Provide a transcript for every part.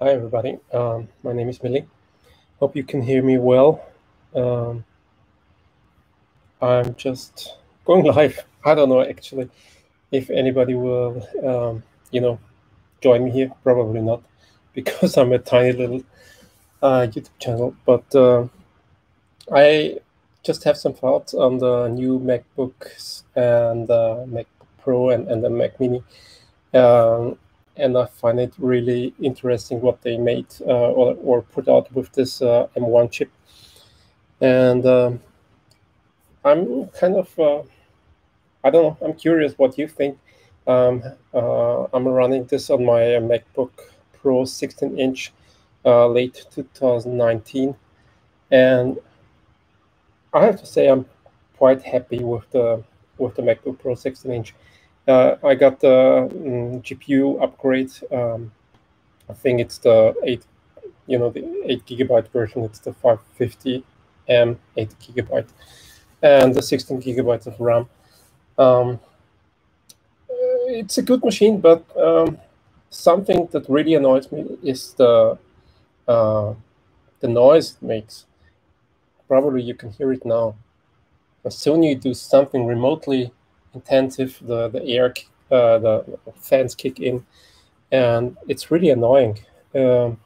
Hi, everybody. My name is Millie. Hope you can hear me well. Um, I'm just going live. I don't know actually if anybody will, join me here. Probably not, because I'm a tiny little YouTube channel. But I just have some thoughts on the new MacBooks and MacBook Pro and the Mac Mini. Um, and I find it really interesting what they made or put out with this M1 chip. And I'm kind of, I don't know, I'm curious what you think. I'm running this on my MacBook Pro 16-inch late 2019. And I have to say I'm quite happy with the MacBook Pro 16-inch. I got the GPU upgrade. I think it's the the 8 GB version. It's the 550M 8 GB, and the 16 GB of RAM. Um, it's a good machine, but something that really annoys me is uh, the noise it makes. Probably you can hear it now. As soon as you do something remotely intensive, the fans kick in, and it's really annoying. Um,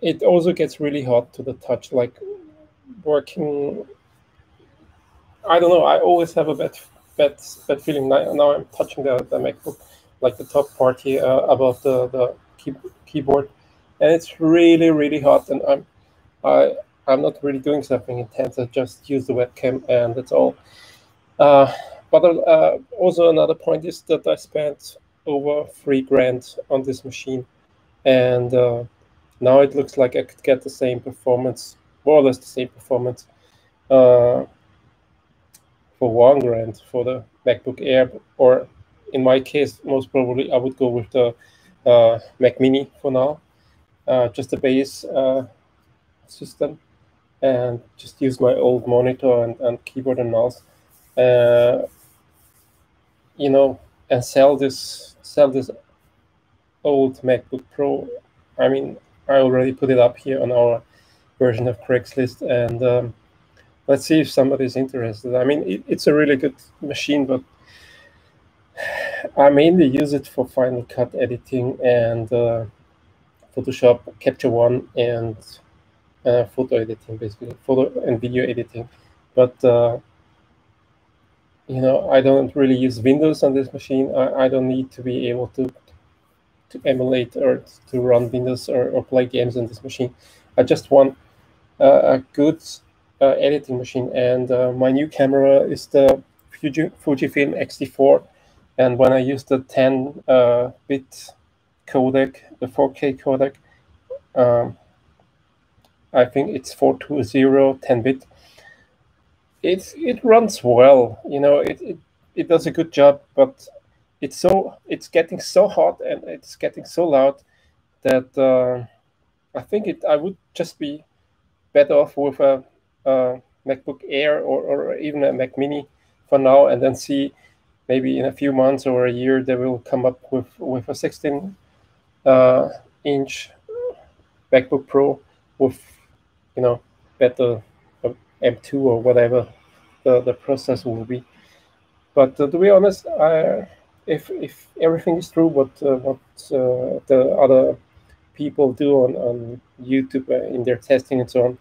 it also gets really hot to the touch, like working. I don't know. I always have a bad feeling. Now I'm touching the MacBook, like the top part here above the keyboard, and it's really hot. And I I'm not really doing something intense. I just use the webcam, and that's all. Uh, but also another point is that I spent over 3 grand on this machine, and now it looks like I could get the same performance, more or less the same performance, uh, for 1 grand for the MacBook Air, or in my case, most probably I would go with the Mac Mini for now, just the base system, and just use my old monitor and keyboard and mouse, uh, you know, and sell this old MacBook Pro. I mean, I already put it up here on our version of Craigslist, and let's see if somebody's interested. I mean, it's a really good machine, but I mainly use it for Final Cut editing and Photoshop, Capture One, and photo editing, basically photo and video editing. But I don't really use Windows on this machine. I don't need to be able to emulate or to run Windows or play games on this machine. I just want a good editing machine, and my new camera is the Fujifilm X-T4. And when I use the 10-bit codec, the 4K codec, um, I think it's 420 10-bit. It runs well, it does a good job, but it's getting so hot and it's getting so loud that I would just be better off with a MacBook Air or even a Mac Mini for now, and then see maybe in a few months or a year they will come up with a 16-inch MacBook Pro with better M2 or whatever the processor will be. But to be honest, if everything is true, what the other people do on YouTube in their testing and so on,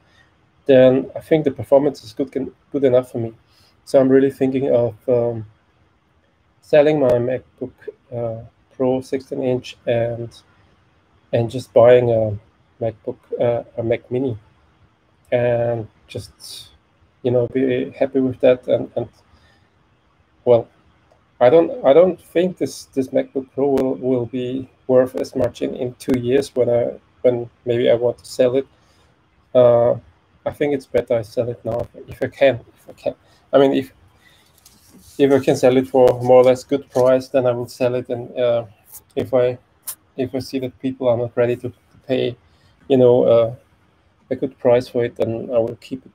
then I think the performance is good enough for me. So I'm really thinking of selling my MacBook Pro 16-inch and just buying a Mac Mini, and just be happy with that. And well, I don't think this MacBook Pro will be worth as much in 2 years when maybe I want to sell it. Uh, I think it's better I sell it now if I can. If I can, I mean, if I can sell it for more or less good price, then I will sell it. And if I see that people are not ready to pay, a good price for it, then I will keep it.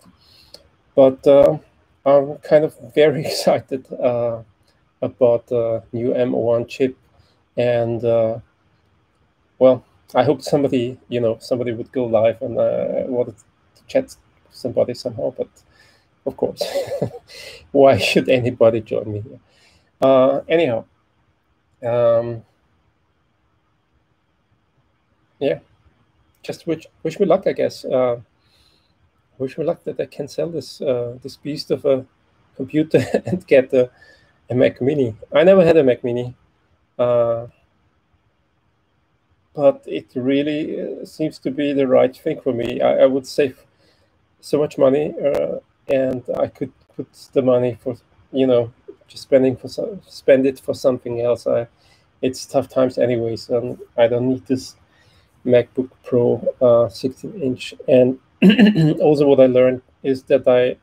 But I'm kind of very excited about the new M1 chip. And well, I hope somebody would go live and wanted to chat to somebody somehow, but of course, why should anybody join me here? Anyhow, um, yeah, just wish me luck, I guess. Wish me luck that I can sell this beast of a computer and get a Mac Mini. I never had a Mac Mini, uh, but it really seems to be the right thing for me. I would save so much money, and I could put the money for just spend it for something else. It's tough times anyways, and I don't need this MacBook Pro 16-inch. And also, what I learned is that I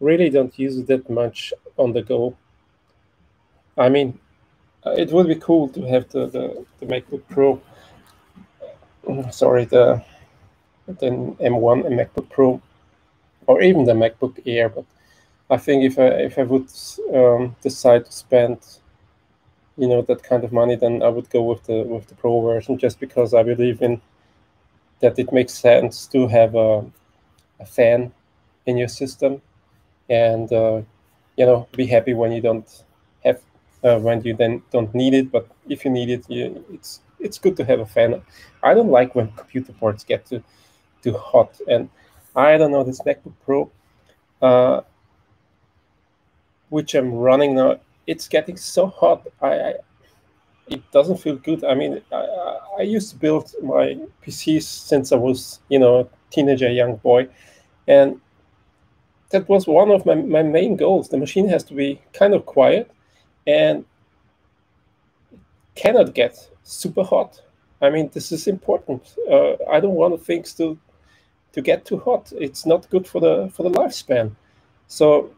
really don't use it that much on the go. I mean, it would be cool to have the MacBook Pro. Sorry, the M1 and MacBook Pro, or even the MacBook Air. But I think if I would decide to spend that kind of money, then I would go with the Pro version, just because I believe in that it makes sense to have a fan in your system, and be happy when you don't have when you then don't need it. But if you need it, it's good to have a fan. I don't like when computer parts get too hot, and I don't know, this MacBook Pro, which I'm running now, it's getting so hot. It doesn't feel good. I mean, I used to build my PCs since I was a teenager, young boy, and that was one of my main goals. The machine has to be kind of quiet and cannot get super hot. I mean, this is important. I don't want things to get too hot. It's not good for the lifespan. So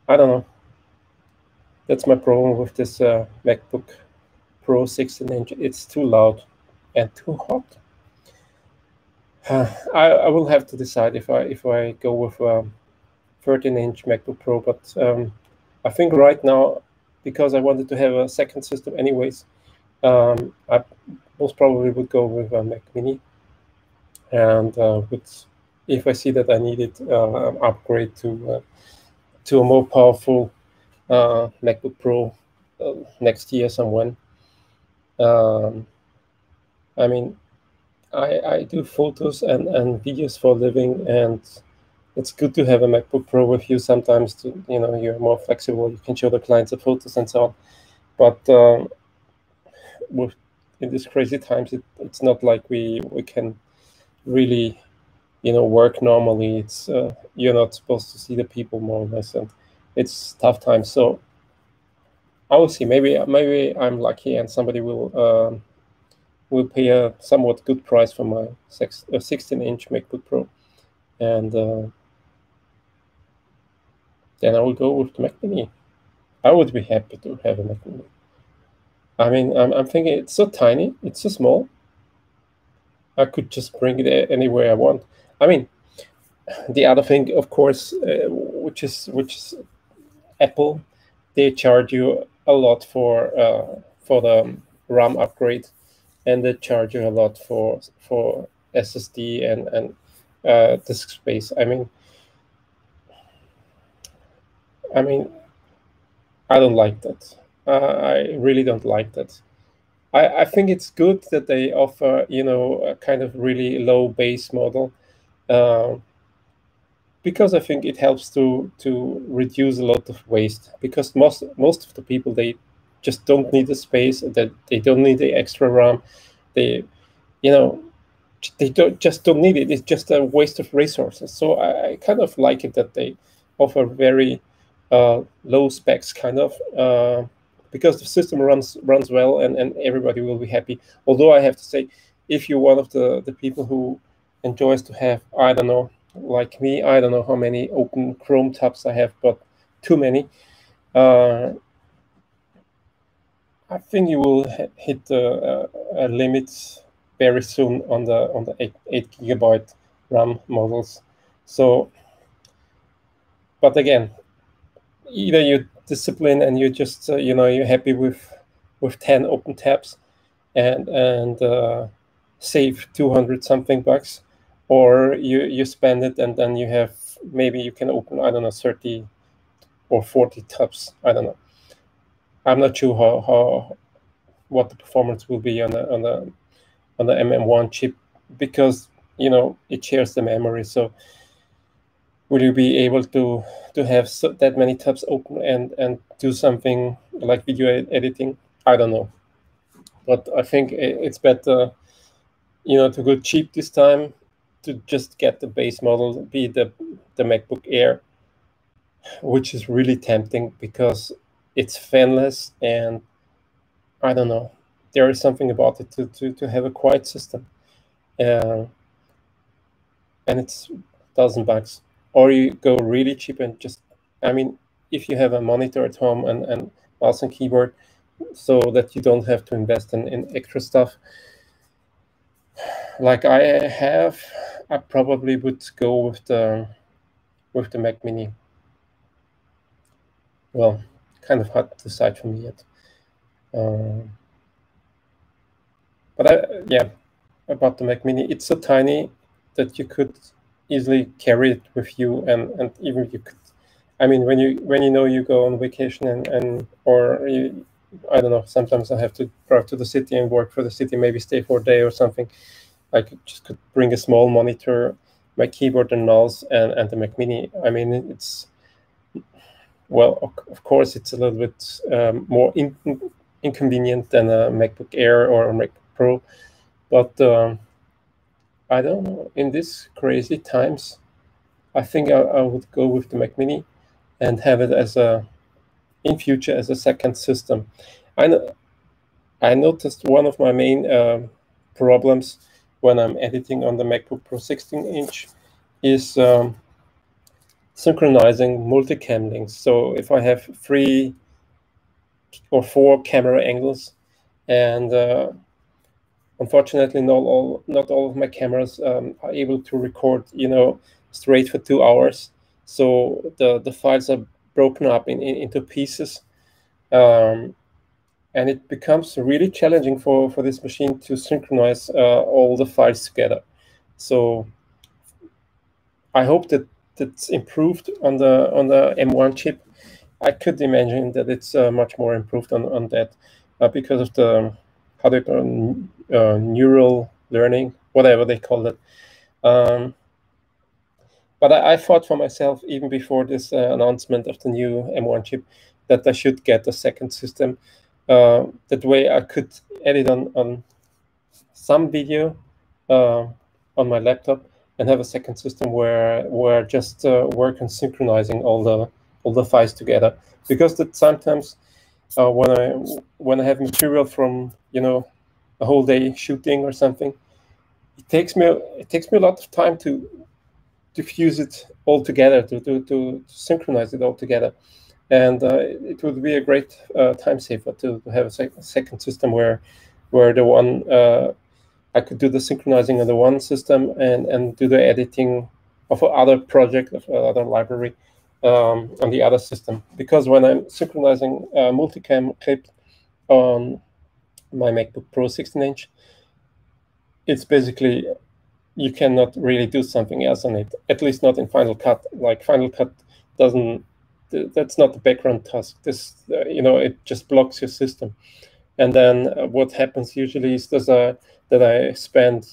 I don't know. That's my problem with this MacBook Pro 16-inch. It's too loud and too hot. I will have to decide if I go with 13-inch MacBook Pro, but I think right now, because I wanted to have a second system anyways, I most probably would go with a Mac Mini, and if I see that I need it, upgrade to a more powerful MacBook Pro next year somewhere. I mean, I do photos and videos for a living, and it's good to have a MacBook Pro with you sometimes. You're more flexible. You can show the clients the photos and so on. But with in these crazy times, it's not like we can really work normally. It's you're not supposed to see the people, more or less, and it's tough times. So I will see. Maybe I'm lucky and somebody will pay a somewhat good price for my 16-inch MacBook Pro, and then I will go with the Mac Mini. I would be happy to have a Mac Mini. I mean, I'm thinking it's so tiny, it's so small. I could just bring it anywhere I want. I mean, the other thing, of course, which is Apple, they charge you a lot for the RAM upgrade, and they charge you a lot for SSD and disk space. I mean, I don't like that. I really don't like that. I think it's good that they offer, a kind of really low base model, uh, because I think it helps to reduce a lot of waste. Because most of the people, they just don't need the space, that they don't need the extra RAM. They, you know, they don't need it. It's just a waste of resources. So I kind of like it that they offer very low specs, kind of, because the system runs well, and everybody will be happy. Although I have to say, if you're one of the people who enjoys to have, I don't know, like me, I don't know how many open Chrome tabs I have, but too many. I think you will hit a limit very soon on the 8 GB RAM models. So, but again, either you discipline and you just you're happy with with 10 open tabs and save 200 something bucks, or you spend it and then you have, maybe you can open, I don't know, 30 or 40 tabs. I don't know. I'm not sure what the performance will be on the MM1 chip, because it shares the memory. So will you be able to have that many tabs open and do something like video editing? I don't know, but I think it's better to go cheap this time, to just get the base model, be the MacBook Air, which is really tempting because it's fanless, and I don't know, there is something about it to have a quiet system, and it's $1,000. Or you go really cheap and just, I mean, if you have a monitor at home and mouse and keyboard, so that you don't have to invest in extra stuff like I have, I probably would go with the Mac Mini. Well, kind of hard to decide for me yet. But yeah, about the Mac Mini, it's so tiny that you could easily carry it with you, and even you could, I mean, when you go on vacation or I don't know, sometimes I have to drive to the city and work for the city, maybe stay for a day or something. I could bring a small monitor, my keyboard and mouse, and the Mac Mini. I mean, it's, well, of course, it's a little bit more inconvenient than a MacBook Air or a MacBook Pro, but I don't know. In these crazy times, I think I would go with the Mac Mini and have it in future as a second system. I noticed one of my main problems when I'm editing on the MacBook Pro 16-inch is synchronizing multicam links. So if I have 3 or 4 camera angles, and unfortunately not all of my cameras are able to record straight for 2 hours, so the files are broken up into pieces, and it becomes really challenging for this machine to synchronize all the files together. So I hope that that's improved on the M1 chip. I could imagine that it's much more improved on that because of the, how they call neural learning, whatever they call it. But I thought for myself, even before this announcement of the new M1 chip, that I should get a second system. That way I could edit on some video on my laptop, and have a second system where just work on synchronizing all the files together. Because that sometimes when I have material from a whole day shooting or something, it takes me a lot of time to fuse it all together, to synchronize it all together. And it would be a great time saver to have a second system where the one I could do the synchronizing on the one system and do the editing of another project, of another library on the other system. Because when I'm synchronizing a multicam clip on my MacBook Pro 16-inch, it's basically, you cannot really do something else on it, at least not in Final Cut. Like Final Cut doesn't, that's not the background task. This, it just blocks your system. And then what happens usually is that I spend,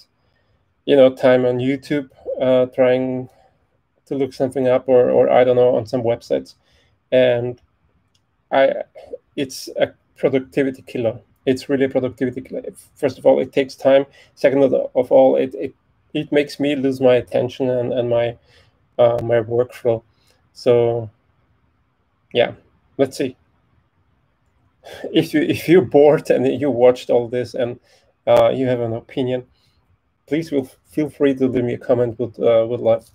time on YouTube trying to look something up, or I don't know, on some websites, and it's a productivity killer. It's really a productivity killer. First of all, it takes time. Second of all, it makes me lose my attention and my workflow. So yeah, let's see. If you're bored and you watched all this and you have an opinion, please feel free to leave me a comment. Would love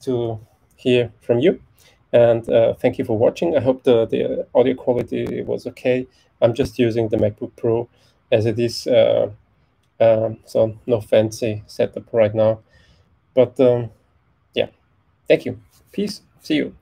to hear from you. And thank you for watching. I hope the audio quality was okay. I'm just using the MacBook Pro as it is, so no fancy setup right now. But yeah, thank you. Peace. See you.